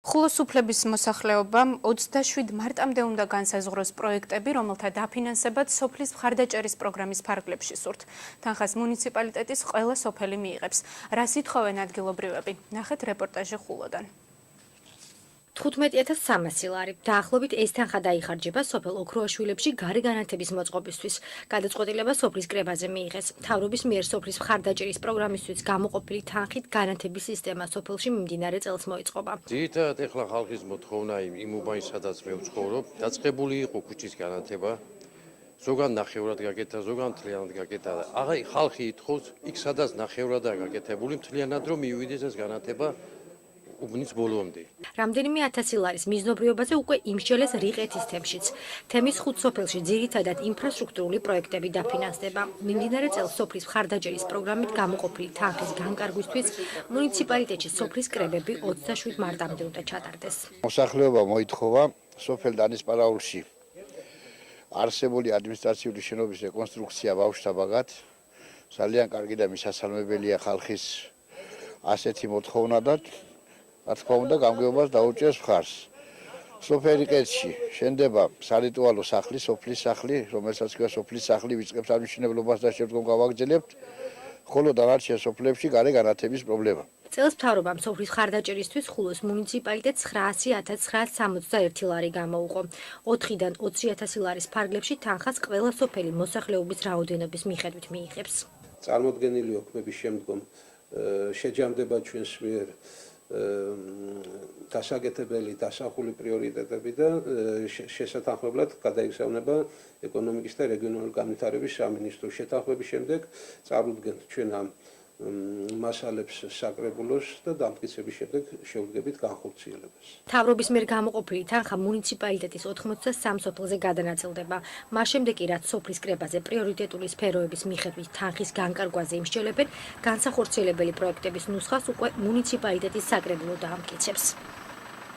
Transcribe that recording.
ხულოს უფლების მოსახლეობამ 27 მარტამდე უნდა განსაზღვროს პროექტები, რომელთა დაფინანსებად სოფლის მხარდაჭერის პროგრამის ფარგლებში სურთ. თანხას მუნიციპალიტეტის ყველა სოფელი მიიღებს. რას ითხოვენ ადგილობრივები? ნახეთ რეპორტაჟი ხულოდან. 15,300 ლარი. დაახლოებით ეს თანხა დაიხარჯება სოფელ ოქროაშვილებში გარე განათების მოწყობისთვის. გადაწყვეტილება სოფლის კრებაზე მიიღეს. მთავრობის მიერ სოფლის მხარდაჭერის პროგრამისთვის გამოყოფილი თანხით განათების სისტემა სოფელში მიმდინარე წელს მოიწყობა. ძირითადად ეხლა ხალხის მოთხოვნა იმ უბანში, სადაც მე ვცხოვრობ, დაწყებული იყო ქუჩის განათება. ზოგან ნახევრად გაკეთა, ზოგან მთლიანად გაკეთა. აღარ ხალხი ითხოვს იქ, სადაც ნახევრადაა გაკეთებული, მთლიანად რომ მივიდეს ეს განათება უბნის ბოლომდე. რამდენიმე 1000 ლარის მიზნობრიობაზე უკვე იმსჯელეს რიყეთის თემშიც. თემის 5 სოფელში ძირითადად ინფრასტრუქტურული პროექტები დაფინანსდება. მიმდინარე წელს სოფლის მხარდაჭერის პროგრამით გამოყოფილი თანხის განკარგვისთვის მუნიციპალიტეტში სოფლის კრებები 27 მარტამდე უნდა ჩატარდეს. მოსახლეობა მოითხოვა სოფელ დანისპარაულში არსებული ადმინისტრაციული შენობის რეკონსტრუქცია ბავშვთაბაგად. ძალიან კარგი და მისასალმებელია ხალხის ასეთი მოთხოვნა და რა თქმა უნდა გამგეობას დაუჭერს მხარს. სოფელ რიყეთში შენდება სარიტუალო სახლი, სოფლის სახლი, რომელსაც ქვია სოფლის სახლი, ვიწყებს აღნიშნულობას და შემდგომ გავაგრძელებთ, ხოლო დანარჩენ სოფლებში გარე განათების პრობლემა. წელს მთავრობამ სოფლის მხარდაჭერისთვის ხულოს მუნიციპალიტეტს 900,961 ლარი გამოუყო. 4-დან 20,000 ლარის ფარგლებში თანხას ყველა სოფელი მოსახლეობის რაოდენობის მიხედვით მიიღებს. წარმოდგენილი ოქმების შემდგომ შეჯამდება ჩვენს მიერ დასაკეთებელი დასახული პრიორიტეტები და შესათანხმებლად გადაიგზავნება ეკონომიკის და რეგიონალური განვითარების სამინისტროს. შეთანხმების შემდეგ წარუდგენთ ჩვენ ამ მასალებს საკრებულოს და დამტკიცების შემდეგ შევდგებით განხორციელებას. მთავრობის მიერ გამოყოფილი თანხა მუნიციპალიტეტის 83 სოფელზე გადანაწილდება. მას შემდეგ კი რაც სოფლის კრებაზე პრიორიტეტული სფეროების მიხედვით თანხის განკარგვაზე იმსჯელებენ, განსახორციელებელი პროექტების ნუსხას უკვე მუნიციპალიტეტის საკრებულო დაამტკიცებს.